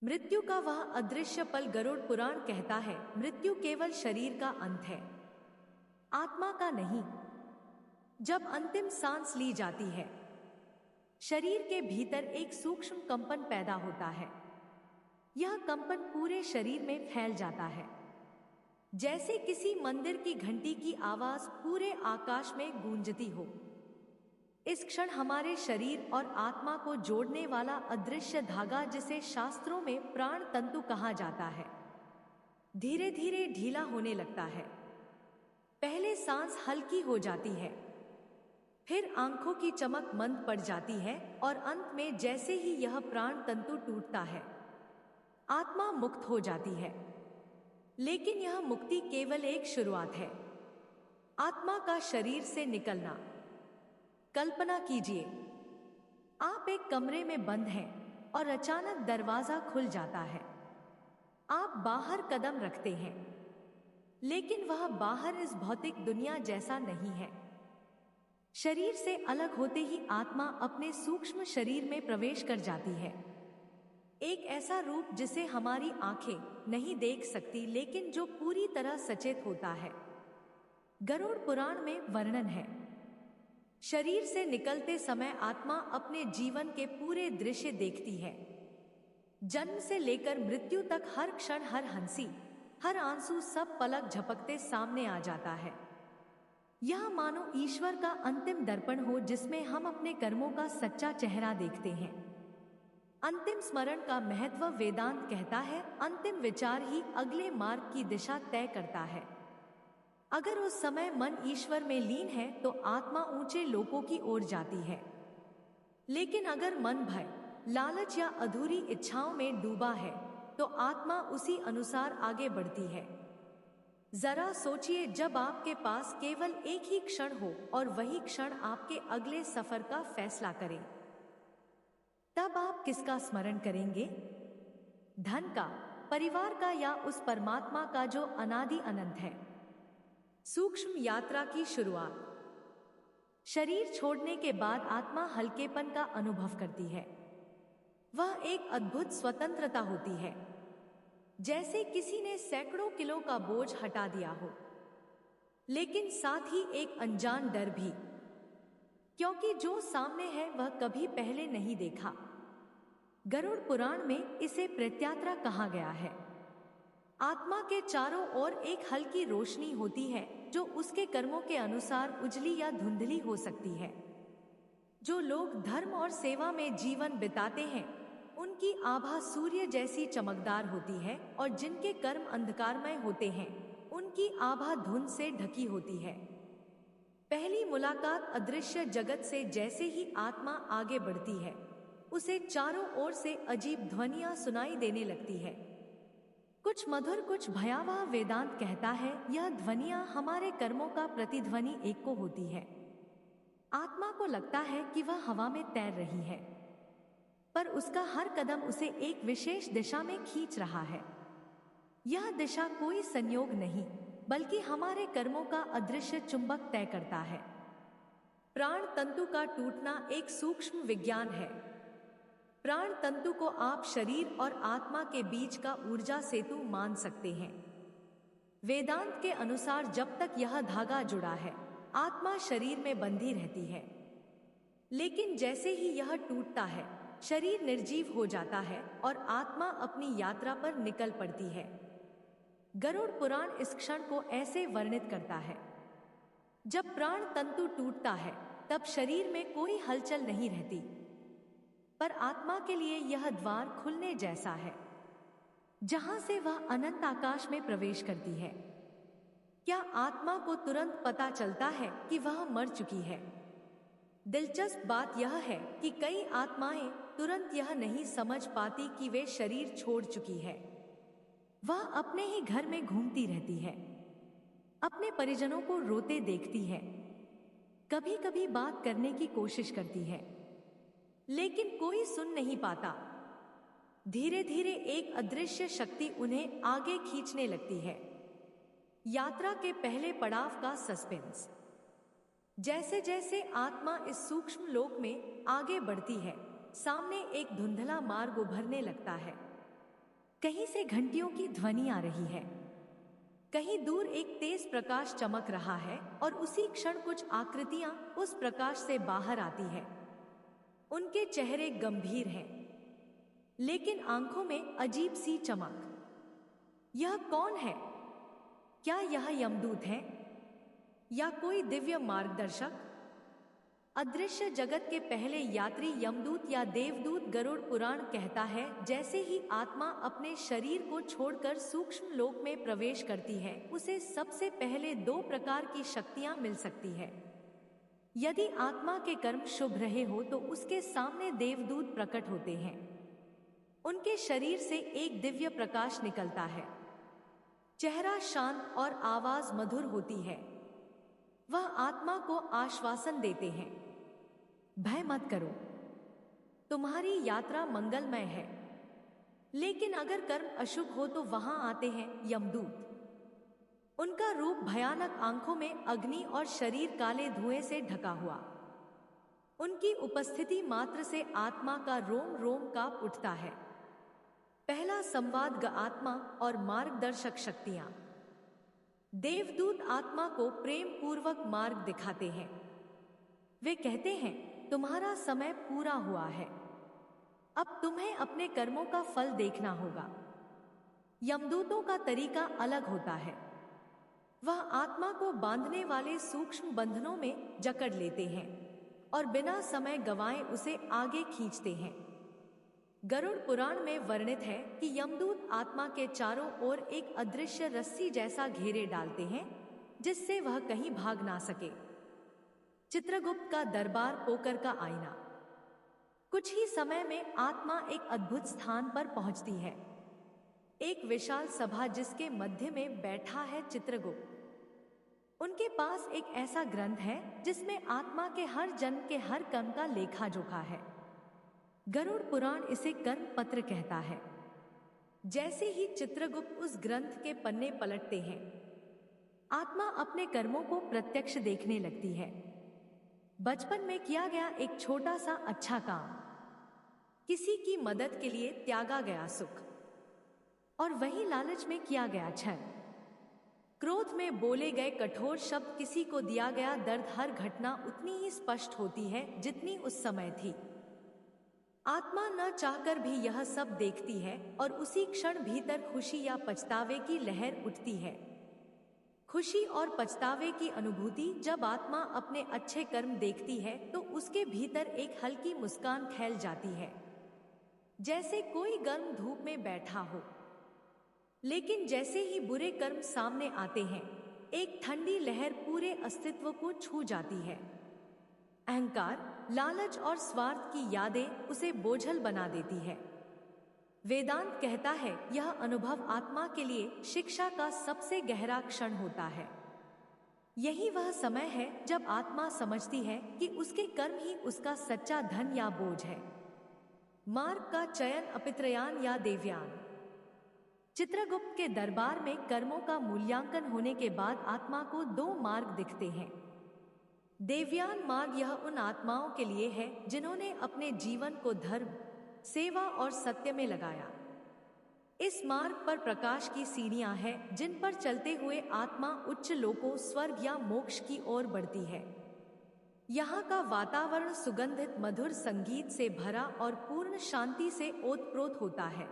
मृत्यु का वह अदृश्य पल गरुड़ पुराण कहता है, मृत्यु केवल शरीर का अंत है, आत्मा का नहीं। जब अंतिम सांस ली जाती है, शरीर के भीतर एक सूक्ष्म कंपन पैदा होता है। यह कंपन पूरे शरीर में फैल जाता है, जैसे किसी मंदिर की घंटी की आवाज पूरे आकाश में गूंजती हो। इस क्षण हमारे शरीर और आत्मा को जोड़ने वाला अदृश्य धागा, जिसे शास्त्रों में प्राण तंतु कहा जाता है, धीरे धीरे ढीला होने लगता है। पहले सांस हल्की हो जाती है, फिर आंखों की चमक मंद पड़ जाती है, और अंत में जैसे ही यह प्राण तंतु टूटता है, आत्मा मुक्त हो जाती है। लेकिन यह मुक्ति केवल एक शुरुआत है। आत्मा का शरीर से निकलना। कल्पना कीजिए, आप एक कमरे में बंद हैं और अचानक दरवाजा खुल जाता है। आप बाहर कदम रखते हैं, लेकिन वह बाहर इस भौतिक दुनिया जैसा नहीं है। शरीर से अलग होते ही आत्मा अपने सूक्ष्म शरीर में प्रवेश कर जाती है। एक ऐसा रूप जिसे हमारी आंखें नहीं देख सकती, लेकिन जो पूरी तरह सचेत होता है। गरुड़ पुराण में वर्णन है, शरीर से निकलते समय आत्मा अपने जीवन के पूरे दृश्य देखती है। जन्म से लेकर मृत्यु तक हर क्षण, हर हंसी, हर आंसू, सब पलक झपकते सामने आ जाता है। यह मानो ईश्वर का अंतिम दर्पण हो, जिसमें हम अपने कर्मों का सच्चा चेहरा देखते हैं। अंतिम स्मरण का महत्व वेदांत कहता है, अंतिम विचार ही अगले मार्ग की दिशा तय करता है। अगर उस समय मन ईश्वर में लीन है तो आत्मा ऊंचे लोकों की ओर जाती है। लेकिन अगर मन भय, लालच या अधूरी इच्छाओं में डूबा है तो आत्मा उसी अनुसार आगे बढ़ती है। जरा सोचिए, जब आपके पास केवल एक ही क्षण हो और वही क्षण आपके अगले सफर का फैसला करे, तब आप किसका स्मरण करेंगे? धन का, परिवार का, या उस परमात्मा का जो अनादि अनंत है? सूक्ष्म यात्रा की शुरुआत। शरीर छोड़ने के बाद आत्मा हल्केपन का अनुभव करती है। वह एक अद्भुत स्वतंत्रता होती है, जैसे किसी ने सैकड़ों किलो का बोझ हटा दिया हो। लेकिन साथ ही एक अनजान डर भी, क्योंकि जो सामने है वह कभी पहले नहीं देखा। गरुड़ पुराण में इसे प्रत्यात्रा कहा गया है। आत्मा के चारों ओर एक हल्की रोशनी होती है, जो उसके कर्मों के अनुसार उजली या धुंधली हो सकती है। जो लोग धर्म और सेवा में जीवन बिताते हैं, उनकी आभा सूर्य जैसी चमकदार होती है, और जिनके कर्म अंधकारमय होते हैं, उनकी आभा धुंध से ढकी होती है। पहली मुलाकात अदृश्य जगत से जैसे ही आत्मा आगे बढ़ती है, उसे चारों ओर से अजीब ध्वनियां सुनाई देने लगती है। कुछ मधुर, कुछ भयावह। वेदांत कहता है, यह ध्वनियां हमारे कर्मों का प्रतिध्वनि एक को होती है। आत्मा को लगता है कि वह हवा में तैर रही है, पर उसका हर कदम उसे एक विशेष दिशा में खींच रहा है। यह दिशा कोई संयोग नहीं, बल्कि हमारे कर्मों का अदृश्य चुंबक तय करता है। प्राण तंतु का टूटना एक सूक्ष्म विज्ञान है। प्राण तंतु को आप शरीर और आत्मा के बीच का ऊर्जा सेतु मान सकते हैं। वेदांत के अनुसार जब तक यह धागा जुड़ा है, आत्मा शरीर में बंधी रहती है। लेकिन जैसे ही यह टूटता है, शरीर निर्जीव हो जाता है और आत्मा अपनी यात्रा पर निकल पड़ती है। गरुड़ पुराण इस क्षण को ऐसे वर्णित करता है, जब प्राण तंतु टूटता है तब शरीर में कोई हलचल नहीं रहती, पर आत्मा के लिए यह द्वार खुलने जैसा है, जहां से वह अनंत आकाश में प्रवेश करती है। क्या आत्मा को तुरंत पता चलता है कि वह मर चुकी है? दिलचस्प बात यह है कि कई आत्माएं तुरंत यह नहीं समझ पाती कि वे शरीर छोड़ चुकी है। वह अपने ही घर में घूमती रहती है, अपने परिजनों को रोते देखती है, कभी कभी बात करने की कोशिश करती है, लेकिन कोई सुन नहीं पाता। धीरे धीरे एक अदृश्य शक्ति उन्हें आगे खींचने लगती है। यात्रा के पहले पड़ाव का सस्पेंस। जैसे जैसे आत्मा इस सूक्ष्म लोक में आगे बढ़ती है, सामने एक धुंधला मार्ग उभरने लगता है। कहीं से घंटियों की ध्वनि आ रही है, कहीं दूर एक तेज प्रकाश चमक रहा है और उसी क्षण कुछ आकृतियां उस प्रकाश से बाहर आती है। उनके चेहरे गंभीर हैं, लेकिन आंखों में अजीब सी चमक। यह कौन है? क्या यह यमदूत है या कोई दिव्य मार्गदर्शक? अदृश्य जगत के पहले यात्री यमदूत या देवदूत गरुड़ पुराण कहता है, जैसे ही आत्मा अपने शरीर को छोड़कर सूक्ष्म लोक में प्रवेश करती है, उसे सबसे पहले 2 प्रकार की शक्तियां मिल सकती है। यदि आत्मा के कर्म शुभ रहे हो तो उसके सामने देवदूत प्रकट होते हैं। उनके शरीर से एक दिव्य प्रकाश निकलता है, चेहरा शांत और आवाज मधुर होती है। वह आत्मा को आश्वासन देते हैं, भय मत करो, तुम्हारी यात्रा मंगलमय है। लेकिन अगर कर्म अशुभ हो तो वहां आते हैं यमदूत। उनका रूप भयानक, आंखों में अग्नि और शरीर काले धुएं से ढका हुआ। उनकी उपस्थिति मात्र से आत्मा का रोम रोम कांप उठता है। पहला संवाद आत्मा और मार्गदर्शक शक्तियां। देवदूत आत्मा को प्रेम पूर्वक मार्ग दिखाते हैं। वे कहते हैं, तुम्हारा समय पूरा हुआ है, अब तुम्हें अपने कर्मों का फल देखना होगा। यमदूतों का तरीका अलग होता है। वह आत्मा को बांधने वाले सूक्ष्म बंधनों में जकड़ लेते हैं और बिना समय गंवाए उसे आगे खींचते हैं। गरुड़ पुराण में वर्णित है कि यमदूत आत्मा के चारों ओर एक अदृश्य रस्सी जैसा घेरे डालते हैं, जिससे वह कहीं भाग ना सके। चित्रगुप्त का दरबार, पोकर का आईना। कुछ ही समय में आत्मा एक अद्भुत स्थान पर पहुंचती है, एक विशाल सभा जिसके मध्य में बैठा है चित्रगुप्त। उनके पास एक ऐसा ग्रंथ है जिसमें आत्मा के हर जन्म के हर कर्म का लेखा जोखा है। गरुड़ पुराण इसे कर्म पत्र कहता है। जैसे ही चित्रगुप्त उस ग्रंथ के पन्ने पलटते हैं, आत्मा अपने कर्मों को प्रत्यक्ष देखने लगती है। बचपन में किया गया एक छोटा सा अच्छा काम, किसी की मदद के लिए त्यागा गया सुख, और वही लालच में किया गया छल, क्रोध में बोले गए कठोर शब्द, किसी को दिया गया दर्द, हर घटना उतनी ही स्पष्ट होती है जितनी उस समय थी। आत्मा न चाहकर भी यह सब देखती है और उसी क्षण भीतर खुशी या पछतावे की लहर उठती है। खुशी और पछतावे की अनुभूति जब आत्मा अपने अच्छे कर्म देखती है तो उसके भीतर एक हल्की मुस्कान फैल जाती है, जैसे कोई गर्म धूप में बैठा हो। लेकिन जैसे ही बुरे कर्म सामने आते हैं, एक ठंडी लहर पूरे अस्तित्व को छू जाती है। अहंकार, लालच और स्वार्थ की यादें उसे बोझल बना देती है। वेदांत कहता है, यह अनुभव आत्मा के लिए शिक्षा का सबसे गहरा क्षण होता है। यही वह समय है जब आत्मा समझती है कि उसके कर्म ही उसका सच्चा धन या बोझ है। मार्ग का चयन, अपित्रयान या देवयान। चित्रगुप्त के दरबार में कर्मों का मूल्यांकन होने के बाद आत्मा को 2 मार्ग दिखते हैं। देवयान मार्ग यह उन आत्माओं के लिए है जिन्होंने अपने जीवन को धर्म, सेवा और सत्य में लगाया। इस मार्ग पर प्रकाश की सीढ़ियां हैं जिन पर चलते हुए आत्मा उच्च लोकों, स्वर्ग या मोक्ष की ओर बढ़ती है। यहाँ का वातावरण सुगंधित मधुर संगीत से भरा और पूर्ण शांति से ओतप्रोत होता है।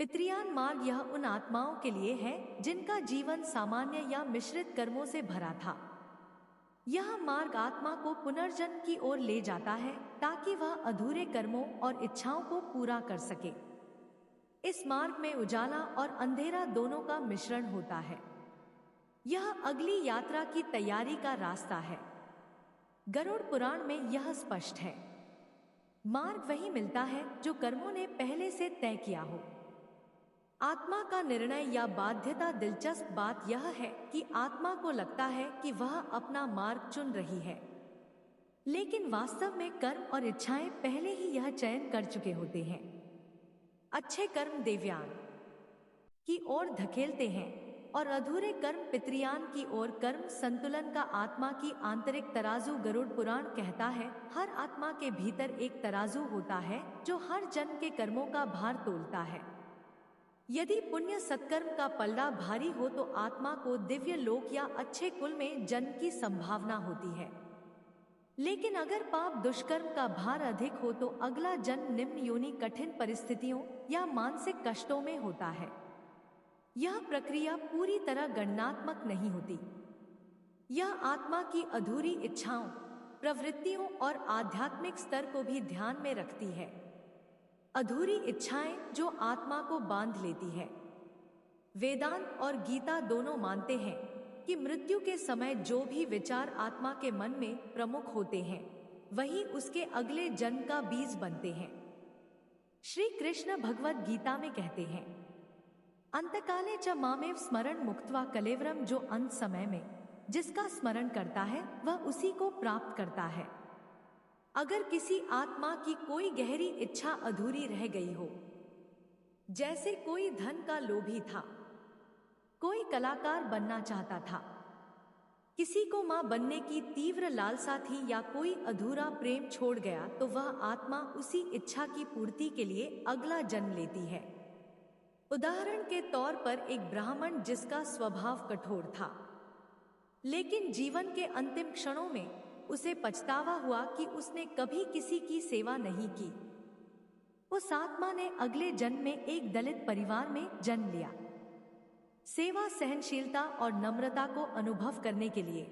पितृयान मार्ग यह उन आत्माओं के लिए है जिनका जीवन सामान्य या मिश्रित कर्मों से भरा था। यह मार्ग आत्मा को पुनर्जन्म की ओर ले जाता है ताकि वह अधूरे कर्मों और इच्छाओं को पूरा कर सके। इस मार्ग में उजाला और अंधेरा दोनों का मिश्रण होता है। यह अगली यात्रा की तैयारी का रास्ता है। गरुड़ पुराण में यह स्पष्ट है। मार्ग वही मिलता है जो कर्मों ने पहले से तय किया हो। आत्मा का निर्णय या बाध्यता। दिलचस्प बात यह है कि आत्मा को लगता है कि वह अपना मार्ग चुन रही है, लेकिन वास्तव में कर्म और इच्छाएं पहले ही यह चयन कर चुके होते हैं। अच्छे कर्म देवयान की ओर धकेलते हैं और अधूरे कर्म पितृयान की ओर। कर्म संतुलन का आत्मा की आंतरिक तराजू। गरुड़ पुराण कहता है, हर आत्मा के भीतर एक तराजू होता है जो हर जन्म के कर्मों का भार तोलता है। यदि पुण्य सत्कर्म का पल्ला भारी हो तो आत्मा को दिव्य लोक या अच्छे कुल में जन्म की संभावना होती है। लेकिन अगर पाप दुष्कर्म का भार अधिक हो तो अगला जन्म निम्न योनि कठिन परिस्थितियों या मानसिक कष्टों में होता है। यह प्रक्रिया पूरी तरह गणनात्मक नहीं होती। यह आत्मा की अधूरी इच्छाओं, प्रवृत्तियों और आध्यात्मिक स्तर को भी ध्यान में रखती है। अधूरी इच्छाएं जो आत्मा को बांध लेती है। वेदांत और गीता दोनों मानते हैं कि मृत्यु के समय जो भी विचार आत्मा के मन में प्रमुख होते हैं वही उसके अगले जन्म का बीज बनते हैं। श्री कृष्ण भगवद गीता में कहते हैं, अंतकाले च मामेव स्मरण मुक्त्वा कलेवरम, जो अंत समय में जिसका स्मरण करता है वह उसी को प्राप्त करता है। अगर किसी आत्मा की कोई गहरी इच्छा अधूरी रह गई हो, जैसे कोई धन का लोभी था, कोई कलाकार बनना चाहता था, किसी को मां बनने की तीव्र लालसा थी या कोई अधूरा प्रेम छोड़ गया, तो वह आत्मा उसी इच्छा की पूर्ति के लिए अगला जन्म लेती है। उदाहरण के तौर पर एक ब्राह्मण जिसका स्वभाव कठोर था, लेकिन जीवन के अंतिम क्षणों में उसे पछतावा हुआ कि उसने कभी किसी की सेवा नहीं की। उस आत्मा ने अगले जन्म में एक दलित परिवार में जन्म लिया। सेवा, सहनशीलता और नम्रता को अनुभव करने के लिए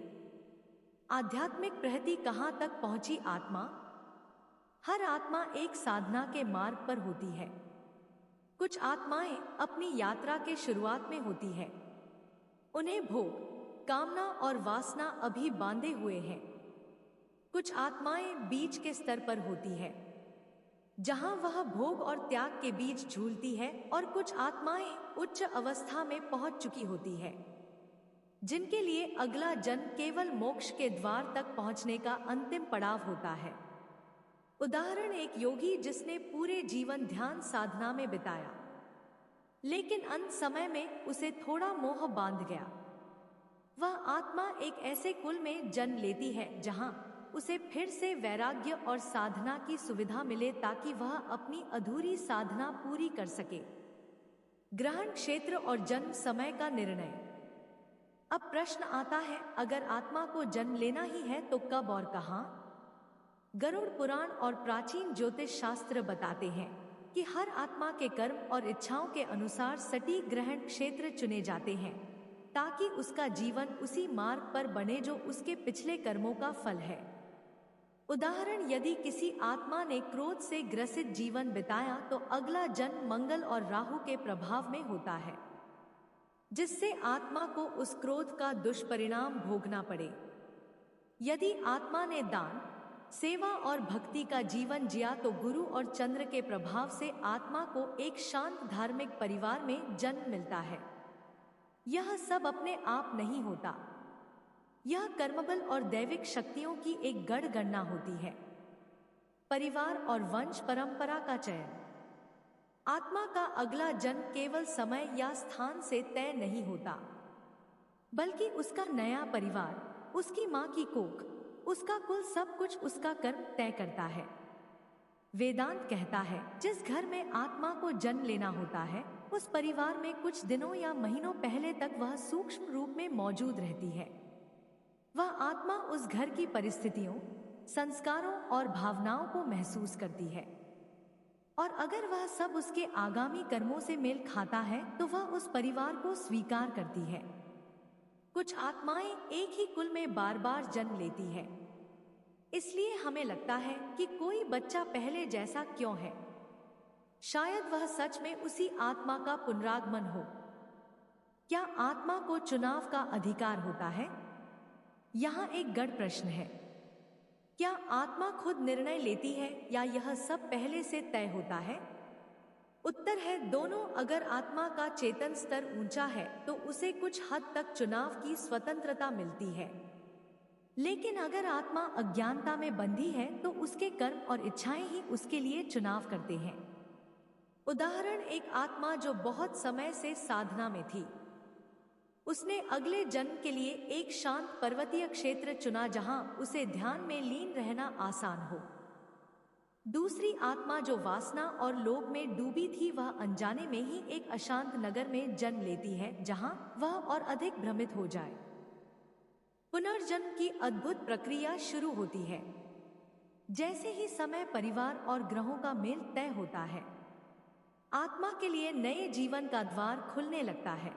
आध्यात्मिक प्रगति कहां तक पहुंची आत्मा? हर आत्मा एक साधना के मार्ग पर होती है। कुछ आत्माएं अपनी यात्रा के शुरुआत में होती है। उन्हें भोग, कामना और वासना अभी बांधे हुए हैं। कुछ आत्माएं बीच के स्तर पर होती है, जहां वह भोग और त्याग के बीच झूलती है, और कुछ आत्माएं उच्च अवस्था में पहुंच चुकी होती है, जिनके लिए अगला जन्म केवल मोक्ष के द्वार तक पहुंचने का अंतिम पड़ाव होता है। उदाहरण, एक योगी जिसने पूरे जीवन ध्यान साधना में बिताया, लेकिन अंत समय में उसे थोड़ा मोह बांध गया। वह आत्मा एक ऐसे कुल में जन्म लेती है जहां उसे फिर से वैराग्य और साधना की सुविधा मिले, ताकि वह अपनी अधूरी साधना पूरी कर सके। ग्रहण क्षेत्र और जन्म समय का निर्णय। अब प्रश्न आता है, अगर आत्मा को जन्म लेना ही है तो कब और कहां? गरुड़ पुराण और प्राचीन ज्योतिष शास्त्र बताते हैं कि हर आत्मा के कर्म और इच्छाओं के अनुसार सटीक ग्रहण क्षेत्र चुने जाते हैं, ताकि उसका जीवन उसी मार्ग पर बने जो उसके पिछले कर्मों का फल है। उदाहरण, यदि किसी आत्मा ने क्रोध से ग्रसित जीवन बिताया तो अगला जन्म मंगल और राहु के प्रभाव में होता है, जिससे आत्मा को उस क्रोध का दुष्परिणाम भोगना पड़े। यदि आत्मा ने दान, सेवा और भक्ति का जीवन जिया तो गुरु और चंद्र के प्रभाव से आत्मा को एक शांत धार्मिक परिवार में जन्म मिलता है। यह सब अपने आप नहीं होता। यह कर्मबल और दैविक शक्तियों की एक गणना होती है। परिवार और वंश परंपरा का चयन। आत्मा का अगला जन्म केवल समय या स्थान से तय नहीं होता, बल्कि उसका नया परिवार, उसकी मां की कोख, उसका कुल, सब कुछ उसका कर्म तय करता है। वेदांत कहता है, जिस घर में आत्मा को जन्म लेना होता है, उस परिवार में कुछ दिनों या महीनों पहले तक वह सूक्ष्म रूप में मौजूद रहती है। वह आत्मा उस घर की परिस्थितियों, संस्कारों और भावनाओं को महसूस करती है, और अगर वह सब उसके आगामी कर्मों से मेल खाता है तो वह उस परिवार को स्वीकार करती है। कुछ आत्माएं एक ही कुल में बार बार जन्म लेती है, इसलिए हमें लगता है कि कोई बच्चा पहले जैसा क्यों है। शायद वह सच में उसी आत्मा का पुनरागमन हो। क्या आत्मा को चुनाव का अधिकार होता है? यहाँ एक गढ़ प्रश्न है। क्या आत्मा खुद निर्णय लेती है या यह सब पहले से तय होता है? उत्तर है दोनों। अगर आत्मा का चेतन स्तर ऊंचा है तो उसे कुछ हद तक चुनाव की स्वतंत्रता मिलती है, लेकिन अगर आत्मा अज्ञानता में बंधी है तो उसके कर्म और इच्छाएं ही उसके लिए चुनाव करते हैं। उदाहरण, एक आत्मा जो बहुत समय से साधना में थी, उसने अगले जन्म के लिए एक शांत पर्वतीय क्षेत्र चुना जहां उसे ध्यान में लीन रहना आसान हो। दूसरी आत्मा जो वासना और लोभ में डूबी थी, वह अनजाने में ही एक अशांत नगर में जन्म लेती है, जहां वह और अधिक भ्रमित हो जाए। पुनर्जन्म की अद्भुत प्रक्रिया शुरू होती है। जैसे ही समय, परिवार और ग्रहों का मेल तय होता है, आत्मा के लिए नए जीवन का द्वार खुलने लगता है।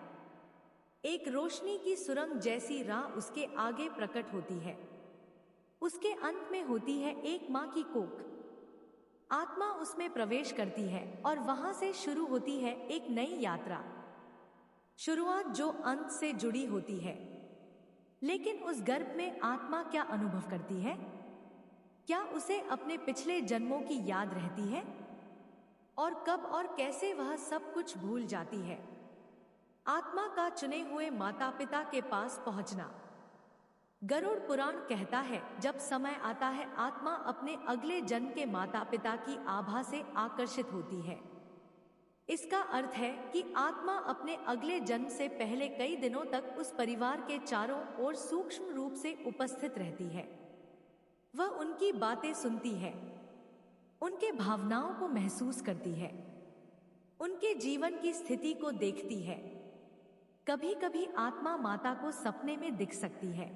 एक रोशनी की सुरंग जैसी राह उसके आगे प्रकट होती है। उसके अंत में होती है एक मां की कोख। आत्मा उसमें प्रवेश करती है और वहां से शुरू होती है एक नई यात्रा। शुरुआत जो अंत से जुड़ी होती है। लेकिन उस गर्भ में आत्मा क्या अनुभव करती है? क्या उसे अपने पिछले जन्मों की याद रहती है? और कब और कैसे वह सब कुछ भूल जाती है? आत्मा का चुने हुए माता पिता के पास पहुंचना। गरुड़ पुराण कहता है, जब समय आता है, आत्मा अपने अगले जन्म के माता पिता की आभा से आकर्षित होती है। इसका अर्थ है कि आत्मा अपने अगले जन्म से पहले कई दिनों तक उस परिवार के चारों ओर सूक्ष्म रूप से उपस्थित रहती है। वह उनकी बातें सुनती है, उनके भावनाओं को महसूस करती है, उनके जीवन की स्थिति को देखती है। कभी कभी आत्मा माता को सपने में दिख सकती है,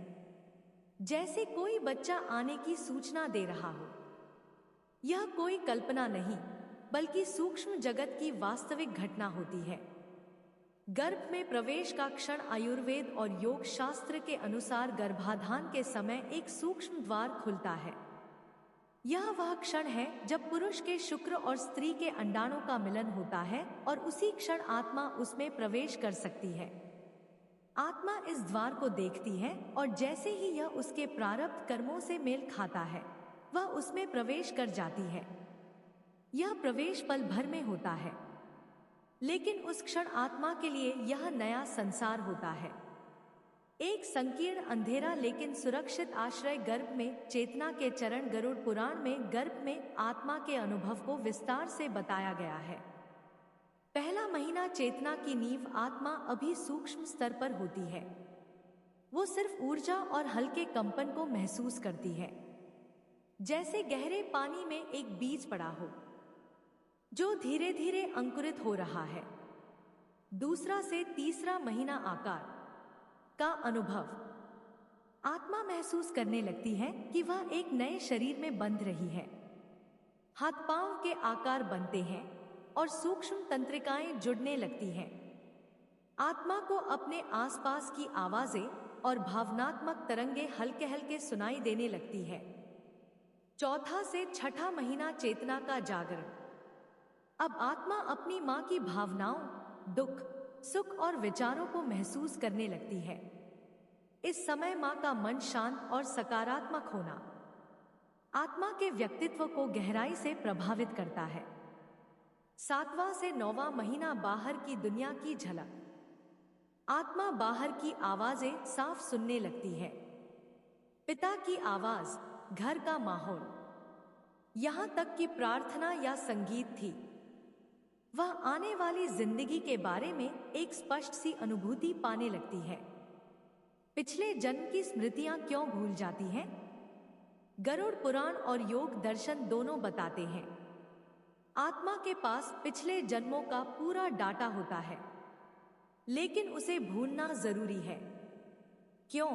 जैसे कोई बच्चा आने की सूचना दे रहा हो। यह कोई कल्पना नहीं, बल्कि सूक्ष्म जगत की वास्तविक घटना होती है। गर्भ में प्रवेश का क्षण आयुर्वेद और योग शास्त्र के अनुसार गर्भाधान के समय एक सूक्ष्म द्वार खुलता है। यह वह क्षण है जब पुरुष के शुक्र और स्त्री के अंडाणु का मिलन होता है और उसी क्षण आत्मा उसमें प्रवेश कर सकती है। आत्मा इस द्वार को देखती है और जैसे ही यह उसके प्रारब्ध कर्मों से मेल खाता है, वह उसमें प्रवेश कर जाती है। यह प्रवेश पल भर में होता है, लेकिन उस क्षण आत्मा के लिए यह नया संसार होता है। एक संकीर्ण अंधेरा लेकिन सुरक्षित आश्रय गर्भ में चेतना के चरण। गरुड़ पुराण में गर्भ में आत्मा के अनुभव को विस्तार से बताया गया है। पहला महीना चेतना की नींव। आत्मा अभी सूक्ष्म स्तर पर होती है। वो सिर्फ ऊर्जा और हल्के कंपन को महसूस करती है, जैसे गहरे पानी में एक बीज पड़ा हो जो धीरे धीरे अंकुरित हो रहा है। दूसरा से तीसरा महीना आकार का अनुभव। आत्मा महसूस करने लगती है कि वह एक नए शरीर में बंध रही है। हाथ पांव के आकार बनते हैं और सूक्ष्म तंत्रिकाएं जुड़ने लगती हैं। आत्मा को अपने आसपास की आवाजें और भावनात्मक तरंगे हल्के हल्के सुनाई देने लगती है। चौथा से छठा महीना चेतना का जागरण। अब आत्मा अपनी मां की भावनाओं, दुख, सुख और विचारों को महसूस करने लगती है। इस समय मां का मन शांत और सकारात्मक होना आत्मा के व्यक्तित्व को गहराई से प्रभावित करता है। सातवां से नौवां महीना बाहर की दुनिया की झलक। आत्मा बाहर की आवाजें साफ सुनने लगती है। पिता की आवाज, घर का माहौल, यहां तक कि प्रार्थना या संगीत थी। वह आने वाली जिंदगी के बारे में एक स्पष्ट सी अनुभूति पाने लगती है। पिछले जन्म की स्मृतियां क्यों भूल जाती हैं? गरुड़ पुराण और योग दर्शन दोनों बताते हैं, आत्मा के पास पिछले जन्मों का पूरा डाटा होता है, लेकिन उसे भूलना जरूरी है। क्यों?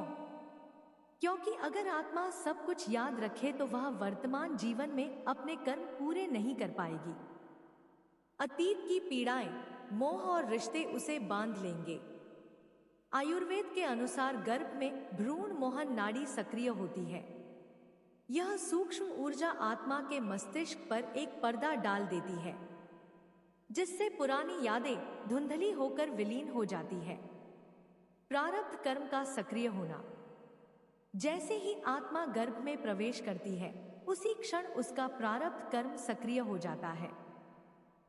क्योंकि अगर आत्मा सब कुछ याद रखे तो वह वर्तमान जीवन में अपने कर्म पूरे नहीं कर पाएगी। अतीत की पीड़ाएं, मोह और रिश्ते उसे बांध लेंगे। आयुर्वेद के अनुसार गर्भ में भ्रूण मोहन नाड़ी सक्रिय होती है। यह सूक्ष्म ऊर्जा आत्मा के मस्तिष्क पर एक पर्दा डाल देती है, जिससे पुरानी यादें धुंधली होकर विलीन हो जाती है। प्रारब्ध कर्म का सक्रिय होना। जैसे ही आत्मा गर्भ में प्रवेश करती है, उसी क्षण उसका प्रारब्ध कर्म सक्रिय हो जाता है,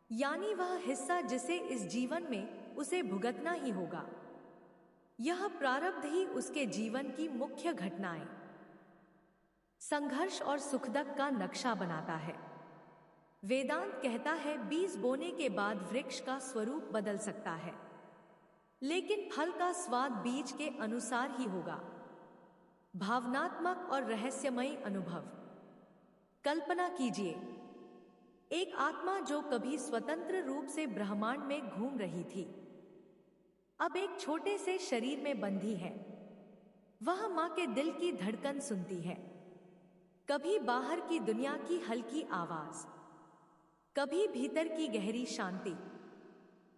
यानी वह हिस्सा जिसे इस जीवन में उसे भुगतना ही होगा। यह प्रारब्ध ही उसके जीवन की मुख्य घटनाएं, संघर्ष और सुखदुख का नक्शा बनाता है। वेदांत कहता है, बीज बोने के बाद वृक्ष का स्वरूप बदल सकता है, लेकिन फल का स्वाद बीज के अनुसार ही होगा। भावनात्मक और रहस्यमयी अनुभव। कल्पना कीजिए, एक आत्मा जो कभी स्वतंत्र रूप से ब्रह्मांड में घूम रही थी, अब एक छोटे से शरीर में बंधी है। वह माँ के दिल की धड़कन सुनती है, कभी बाहर की दुनिया की हल्की आवाज, कभी भीतर की गहरी शांति।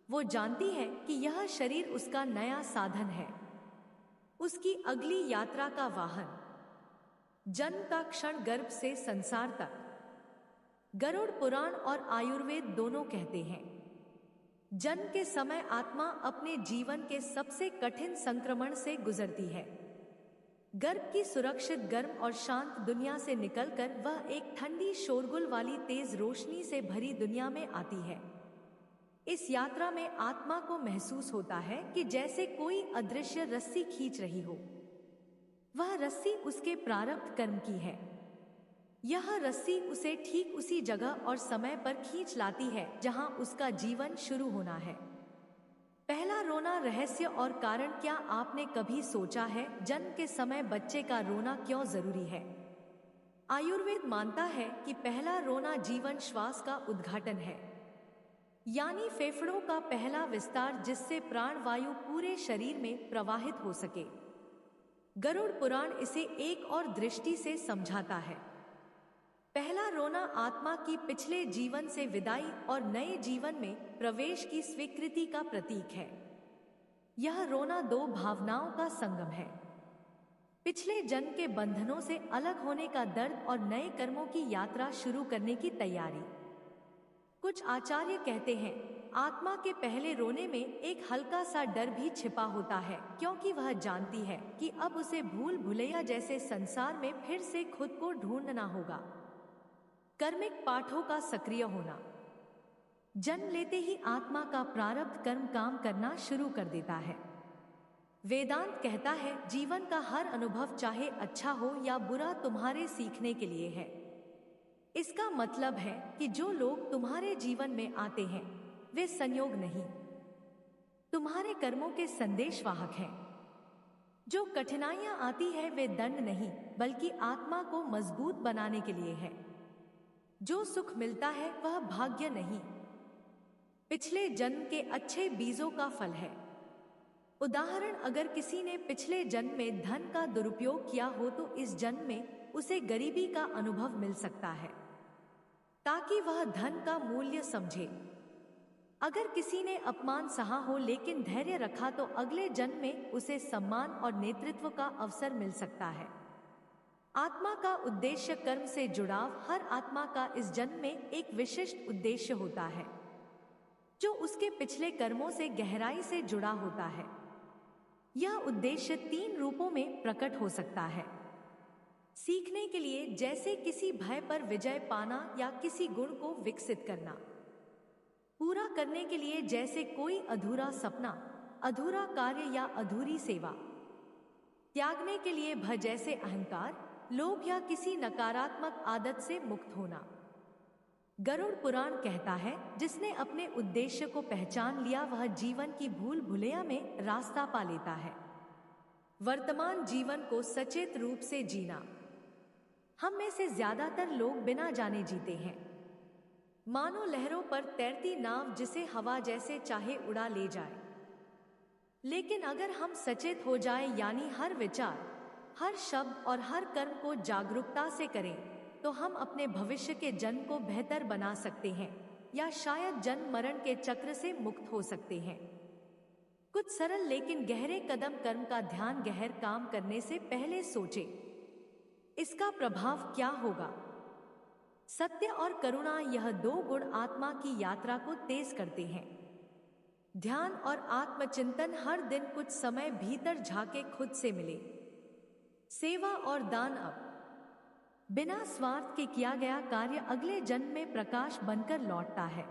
वो जानती है कि यह शरीर उसका नया साधन है, उसकी अगली यात्रा का वाहन। जन्म का क्षण, गर्भ से संसार तक। गरुड़ पुराण और आयुर्वेद दोनों कहते हैं, जन्म के समय आत्मा अपने जीवन के सबसे कठिन संक्रमण से गुजरती है। गर्भ की सुरक्षित, गर्म और शांत दुनिया से निकलकर वह एक ठंडी, शोरगुल वाली, तेज रोशनी से भरी दुनिया में आती है। इस यात्रा में आत्मा को महसूस होता है कि जैसे कोई अदृश्य रस्सी खींच रही हो। वह रस्सी उसके प्रारब्ध कर्म की है। यह रस्सी उसे ठीक उसी जगह और समय पर खींच लाती है जहां उसका जीवन शुरू होना है। पहला रोना, रहस्य और कारण। क्या आपने कभी सोचा है जन्म के समय बच्चे का रोना क्यों जरूरी है? आयुर्वेद मानता है कि पहला रोना जीवन श्वास का उद्घाटन है, यानी फेफड़ों का पहला विस्तार, जिससे प्राणवायु पूरे शरीर में प्रवाहित हो सके। गरुड़ पुराण इसे एक और दृष्टि से समझाता है। पहला रोना आत्मा की पिछले जीवन से विदाई और नए जीवन में प्रवेश की स्वीकृति का प्रतीक है। यह रोना दो भावनाओं का संगम है, पिछले जन्म के बंधनों से अलग होने का दर्द और नए कर्मों की यात्रा शुरू करने की तैयारी। कुछ आचार्य कहते हैं, आत्मा के पहले रोने में एक हल्का सा डर भी छिपा होता है, क्योंकि वह जानती है कि अब उसे भूल भुलैया जैसे संसार में फिर से खुद को ढूंढना होगा। कर्मिक पाठों का सक्रिय होना। जन्म लेते ही आत्मा का प्रारब्ध कर्म काम करना शुरू कर देता है। वेदांत कहता है, जीवन का हर अनुभव, चाहे अच्छा हो या बुरा, तुम्हारे सीखने के लिए है। इसका मतलब है कि जो लोग तुम्हारे जीवन में आते हैं वे संयोग नहीं, तुम्हारे कर्मों के संदेशवाहक हैं। जो कठिनाइयां आती है वे दंड नहीं, बल्कि आत्मा को मजबूत बनाने के लिए है। जो सुख मिलता है वह भाग्य नहीं, पिछले जन्म के अच्छे बीजों का फल है। उदाहरण, अगर किसी ने पिछले जन्म में धन का दुरुपयोग किया हो तो इस जन्म में उसे गरीबी का अनुभव मिल सकता है, ताकि वह धन का मूल्य समझे। अगर किसी ने अपमान सहा हो लेकिन धैर्य रखा तो अगले जन्म में उसे सम्मान और नेतृत्व का अवसर मिल सकता है। आत्मा का उद्देश्य, कर्म से जुड़ाव। हर आत्मा का इस जन्म में एक विशिष्ट उद्देश्य होता है, जो उसके पिछले कर्मों से गहराई से जुड़ा होता है। यह उद्देश्य 3 रूपों में प्रकट हो सकता है। सीखने के लिए, जैसे किसी भय पर विजय पाना या किसी गुण को विकसित करना। पूरा करने के लिए, जैसे कोई अधूरा सपना, अधूरा कार्य या अधूरी सेवा। त्यागने के लिए, जैसे अहंकार, लोभ या किसी नकारात्मक आदत से मुक्त होना। गरुड़ पुराण कहता है, जिसने अपने उद्देश्य को पहचान लिया वह जीवन की भूल भुलैया में रास्ता पा लेता है। वर्तमान जीवन को सचेत रूप से जीना। हम में से ज्यादातर लोग बिना जाने जीते हैं, मानो लहरों पर तैरती नाव जिसे हवा जैसे चाहे उड़ा ले जाए। लेकिन अगर हम सचेत हो जाएं, यानी हर विचार, हर शब्द और हर कर्म को जागरूकता से करें, तो हम अपने भविष्य के जन्म को बेहतर बना सकते हैं, या शायद जन्म मरण के चक्र से मुक्त हो सकते हैं। कुछ सरल लेकिन गहरे कदम। कर्म का ध्यान। गहर काम करने से पहले सोचें, इसका प्रभाव क्या होगा। सत्य और करुणा, यह 2 गुण आत्मा की यात्रा को तेज करते हैं। ध्यान और आत्मचिंतन। हर दिन कुछ समय भीतर झांके, खुद से मिले। सेवा और दान। अब बिना स्वार्थ के किया गया कार्य अगले जन्म में प्रकाश बनकर लौटता है।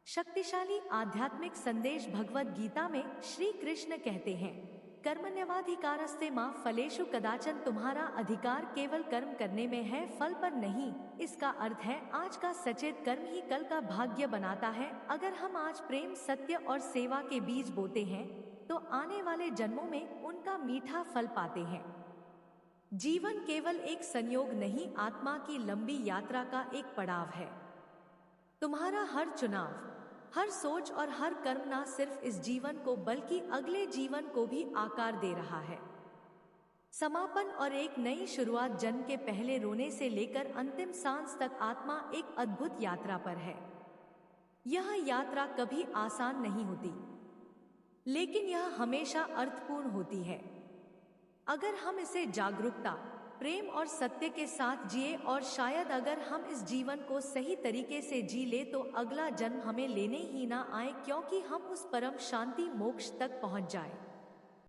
शक्तिशाली आध्यात्मिक संदेश। भगवद गीता में श्री कृष्ण कहते हैं, कर्मण्यवाधिकारस्ते मा फलेषु कदाचन। तुम्हारा अधिकार केवल कर्म करने में है, फल पर नहीं। इसका अर्थ है, आज का सचेत कर्म ही कल का भाग्य बनाता है। अगर हम आज प्रेम, सत्य और सेवा के बीज बोते हैं तो आने वाले जन्मों में उनका मीठा फल पाते हैं। जीवन केवल एक संयोग नहीं, आत्मा की लंबी यात्रा का एक पड़ाव है। तुम्हारा हर चुनाव, हर सोच और हर कर्म ना सिर्फ इस जीवन को बल्कि अगले जीवन को भी आकार दे रहा है। समापन और एक नई शुरुआत। जन्म के पहले रोने से लेकर अंतिम सांस तक आत्मा एक अद्भुत यात्रा पर है। यह यात्रा कभी आसान नहीं होती, लेकिन यह हमेशा अर्थपूर्ण होती है अगर हम इसे जागरूकता, प्रेम और सत्य के साथ जिए। और शायद अगर हम इस जीवन को सही तरीके से जी ले तो अगला जन्म हमें लेने ही ना आए, क्योंकि हम उस परम शांति मोक्ष तक पहुंच जाए।